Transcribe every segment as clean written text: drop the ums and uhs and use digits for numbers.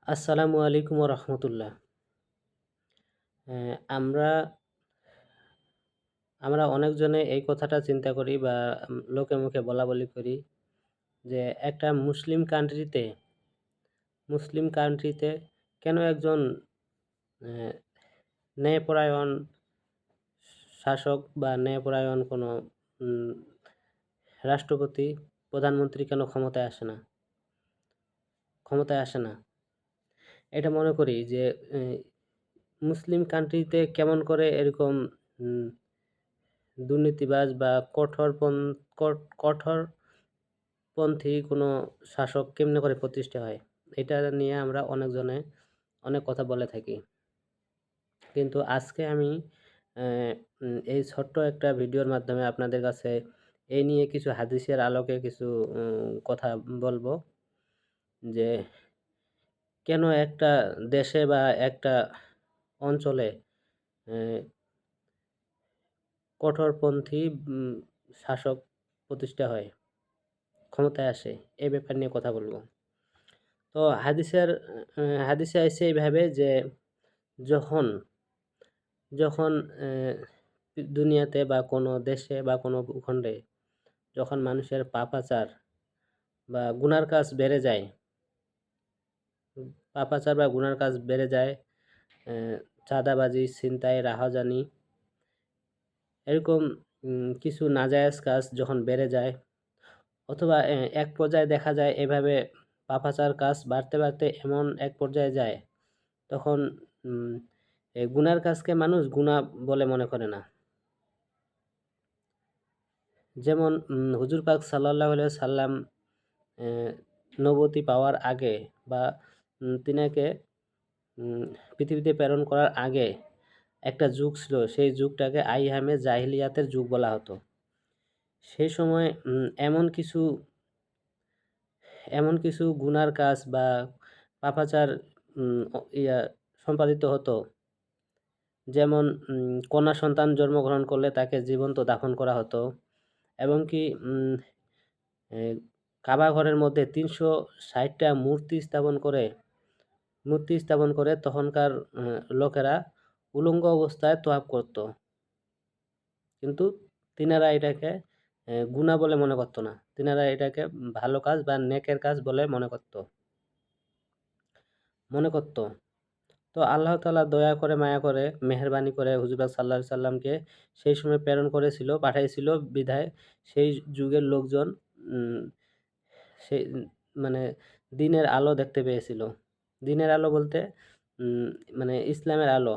আসসালামু আলাইকুম রহমতুল্লাহ। আমরা আমরা অনেকজনে এই কথাটা চিন্তা করি বা লোকে মুখে বলাবলি করি যে একটা মুসলিম কান্ট্রিতে কেন একজন আহ, ন্যায়পরায়ণ শাসক বা ন্যায়পরায়ণ কোনো উম, রাষ্ট্রপতি প্রধানমন্ত্রী কেন ক্ষমতায় আসে না। এটা মনে করি যে আহ, মুসলিম কান্ট্রিতে কেমন করে এরকম উম, দুর্নীতিবাজ বা কঠোরপন্থী কোনো শাসক কেমনে করে প্রতিষ্ঠা হয়, এটা নিয়ে আমরা অনেকজনে অনেক কথা বলে থাকি। কিন্তু আজকে আমি এই ছোট্ট একটা ভিডিওর মাধ্যমে আপনাদের কাছে এই নিয়ে কিছু হাদিসের আলোকে কিছু কথা বলবো যে কেন একটা দেশে বা একটা অঞ্চলে আহ, কঠোরপন্থী শাসক প্রতিষ্ঠা হয়, ক্ষমতায় আসে, এই ব্যাপার নিয়ে কথা বলবো। তো হাদিসে আইছে এইভাবে যে যখন যখন দুনিয়াতে বা কোনো দেশে বা কোনো ভূখণ্ডে যখন মানুষের পাপাচার বা গুনার কাজ বেড়ে যায়, পাপাচার বা গুনার কাজ বেড়ে যায়, আহ, চাঁদাবাজি, ছিনতাই, রাহাজানি, এরকম কিছু নাজায়েজ কাজ যখন বেড়ে যায়, অথবা এক পর্যায়ে দেখা যায় এভাবে পাপাচার কাজ বাড়তে বাড়তে এমন এক পর্যায়ে যায়, তখন এই গুনার কাজকে মানুষ গুনাহ বলে মনে করে না। যেমন হুজুর পাক সাল্লাল্লাহু আলাইহি সাল্লাম নবুয়তি পাওয়ার আগে বা তিনাকে উম, পৃথিবীতে প্রেরণ করার আগে একটা যুগ ছিল, সেই যুগটাকে আইহামে জাহিলিয়াতের যুগ বলা হতো। সেই সময় এমন কিছু গুনার কাজ বা পাপাচার সম্পাদিত হতো। যেমন কন্যা সন্তান জন্মগ্রহণ করলে তাকে জীবন্ত দাফন করা হতো, এবং কি এ, কাবা ঘরের মধ্যে 360টা মূর্তি স্থাপন করে তখনকার লোকেরা উলঙ্গ অবস্থায় তোয়াফ করত। কিন্তু তিনারা এটাকে গুনাহ বলে মনে করতো না, তিনারা এটাকে ভালো কাজ বা নেকের কাজ বলে মনে করতো। তো আল্লাহ তাআলা দয়া করে, মায়া করে, মেহেরবানি করে হুজুর পাক সাল্লাল্লাহু আলাইহি সাল্লামকে সেই সময় পাঠাইছিল বিধায় সেই যুগের লোকজন উম, সেই মানে দিনের আলো দেখতে পেয়েছিল। দিনের আলো বলতে উম, মানে ইসলামের আলো,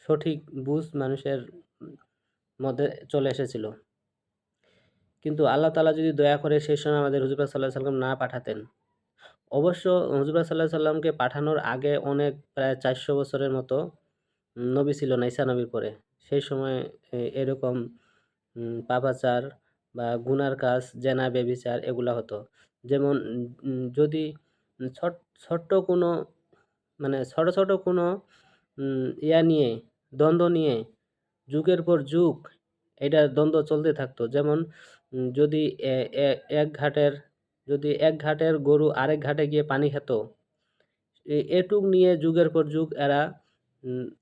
সঠিক বুঝ মানুষের মধ্যে চলে এসেছিল। কিন্তু আল্লাহ তাআলা যদি দয়া করে সেই সময় আমাদের হুজুর পাক সাল্লাল্লাহু আলাইহি সাল্লাম না পাঠাতেন, অবশ্য হুজুর পাক সাল্লাল্লাহু আলাইহি সাল্লামকে পাঠানোর আগে অনেক প্রায় 400 বছরের মতো নবী ছিল না ঈসা নবীর পরে। সেই সময় এরকম পাপাচার বা গুনার কাজ, জেনা, ব্যভিচার এগুলা হতো। যেমন যদি ছোট্ট কোনো ছোট কোনো নিয়ে, দ্বন্দ্ব নিয়ে যুগের পর যুগ এটা দ্বন্দ্ব চলতে থাকতো। যেমন যদি এ এ এক ঘাটের গরু আরেক ঘাটে গিয়ে পানি খেত, এটুক নিয়ে যুগের পর যুগ এরা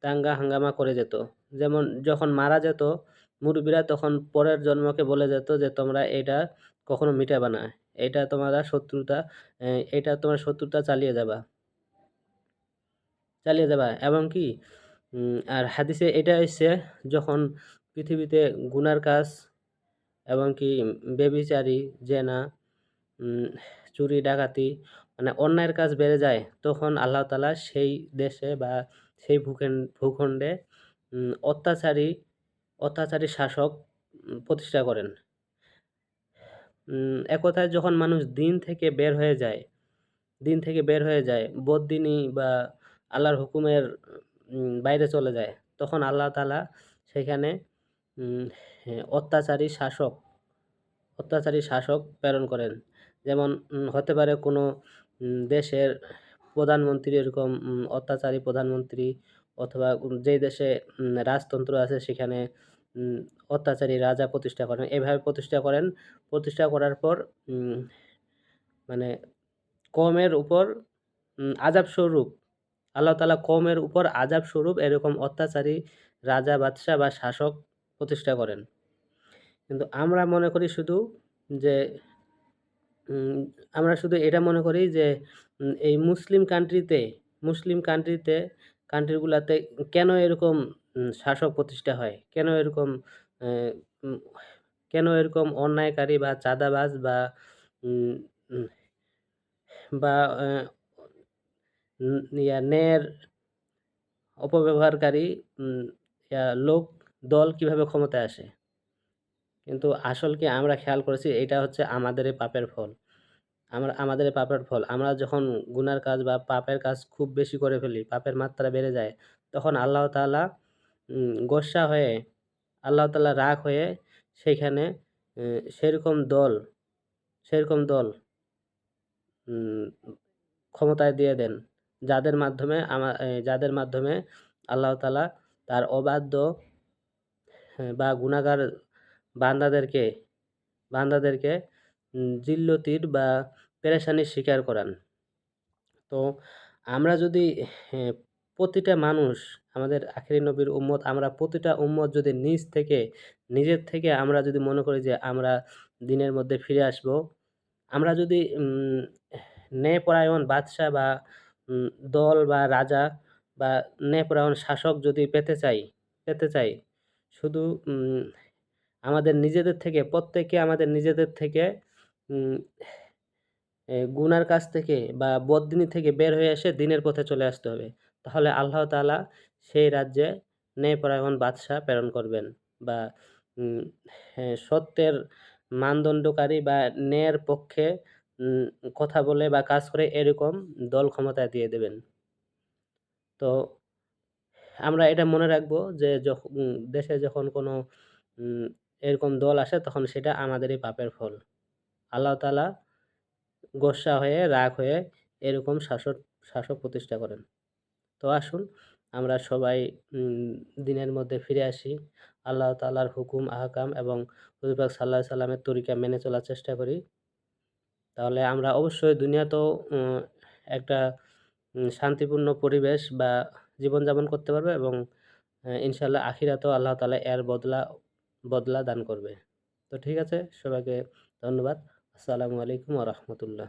দাঙ্গা হাঙ্গামা করে যেত। যেমন যখন মারা যেত মুরব্বীরা, তখন পরের জন্মকে বলে যেত যে তোমরা এটা কখনো মিটাবা না, এটা তোমার শত্রুতা চালিয়ে যাবা। এবং কি আর হাদিসে এটা এসছে, যখন পৃথিবীতে গুনার কাজ এবং কি ব্যভিচারী, জেনা, উম, চুরি ডাকাতি, অন্যায়ের কাজ বেড়ে যায়, তখন আল্লাহ তাআলা সেই দেশে বা সেই ভূখণ্ডে উম, অত্যাচারী অত্যাচারী শাসক প্রতিষ্ঠা করেন। এক কথায় যখন মানুষ দিন থেকে বের হয়ে যায়, বদ্দিনী বা আল্লাহর হুকুমের বাইরে চলে যায়, তখন আল্লাহ তাআলা সেখানে উম, অত্যাচারী শাসক প্রেরণ করেন। যেমন হতে পারে কোনো দেশের প্রধানমন্ত্রী এরকম অত্যাচারী প্রধানমন্ত্রী, অথবা যেই দেশে রাজতন্ত্র আছে সেখানে উম, অত্যাচারী রাজা প্রতিষ্ঠা করেন। এভাবে প্রতিষ্ঠা করার পর উম, মানে কমের উপর আযাব স্বরূপ আল্লাহ তাআলা কওমের উপর আযাব স্বরূপ এরকম অত্যাচারী রাজা, বাদশা বা শাসক প্রতিষ্ঠা করেন। কিন্তু আমরা মনে করি শুধু যে উম আমরা শুধু এটা মনে করি যে এই মুসলিম কান্ট্রিগুলাতে কেন এরকম শাসক প্রতিষ্ঠা হয়? অ্যা উম কেন এরকম অন্যায়কারী বা চাঁদাবাজ বা উম উম বা ন্যায়ের অপব্যবহারকারী উম লোক দল কিভাবে ক্ষমতায় আসে? কিন্তু আসল কি আমরা খেয়াল করেছি এটা হচ্ছে আমাদেরই পাপের ফল। আমাদেরই পাপের ফল। আমরা যখন গুনার কাজ বা পাপের কাজ খুব বেশি করে ফেলি, পাপের মাত্রা বেড়ে যায়, তখন আল্লাহ তাআলা গোস্সা হয়ে, আল্লাহ তাআলা রাগ হয়ে সেইখানে এ সেরকম দল সেরকম দল উম ক্ষমতায় দিয়ে দেন। যাদের মাধ্যমে আল্লাহ তাআলা তার অবাধ্য বা গুনাহগার বান্দাদেরকে বান্দাদেরকে জিল্লতির বা পেরেশানির শিকার করান। তো আমরা যদি হ্যাঁ, প্রতিটা মানুষ আমাদের আখেরি নবীর উম্মত আমরা প্রতিটা উম্মত যদি নিজের থেকে আমরা যদি মনে করি যে আমরা দ্বীনের মধ্যে ফিরে আসবো, আমরা যদি ন্যায়পরায়ণ বাদশা বা উম দল বা রাজা বা ন্যায়পরায়ণ শাসক যদি পেতে চাই, শুধু প্রত্যেকে আমাদের নিজেদের থেকে উম গুনার কাছ থেকে বা বদদিনী থেকে বের হয়ে এসে দ্বীনের পথে চলে আসতে হবে। তাহলে আল্লাহ তাআলা সেই রাজ্যে ন্যায়পরায়ণ বাদশা প্রেরণ করবেন বা উম সত্যের মানদণ্ডকারী বা ন্যায়ের পক্ষে উম কথা বলে বা কাজ করে এরকম দল ক্ষমতায় দিয়ে দেবেন। তো আমরা এটা মনে রাখবো যে দেশে যখন কোনো উম এরকম দল আসে তখন সেটা আমাদেরই পাপের ফল। আল্লাহ তাআলা গোস্সা হয়ে, রাগ হয়ে এরকম শাসক প্রতিষ্ঠা করেন। তো আসুন আমরা সবাই দ্বীনের মধ্যে ফিরে আসি। আল্লাহ তাআলার হুকুম, আহকাম এবং হুজুর পাক সাল্লাল্লাহু আলাইহি সাল্লামের তরিকা মেনে চলার চেষ্টা করি। তাহলে আমরা অবশ্যই দুনিয়াতেও একটা শান্তিপূর্ণ পরিবেশ বা জীবনযাপন করতে পারবো এবং ইনশাআল্লাহ আখিরাতেও আল্লাহ তাআলা এর বদলা দান করবে। তো ঠিক আছে, সবাইকে ধন্যবাদ। আসসালামু আলাইকুম ওয়া রাহমাতুল্লাহ।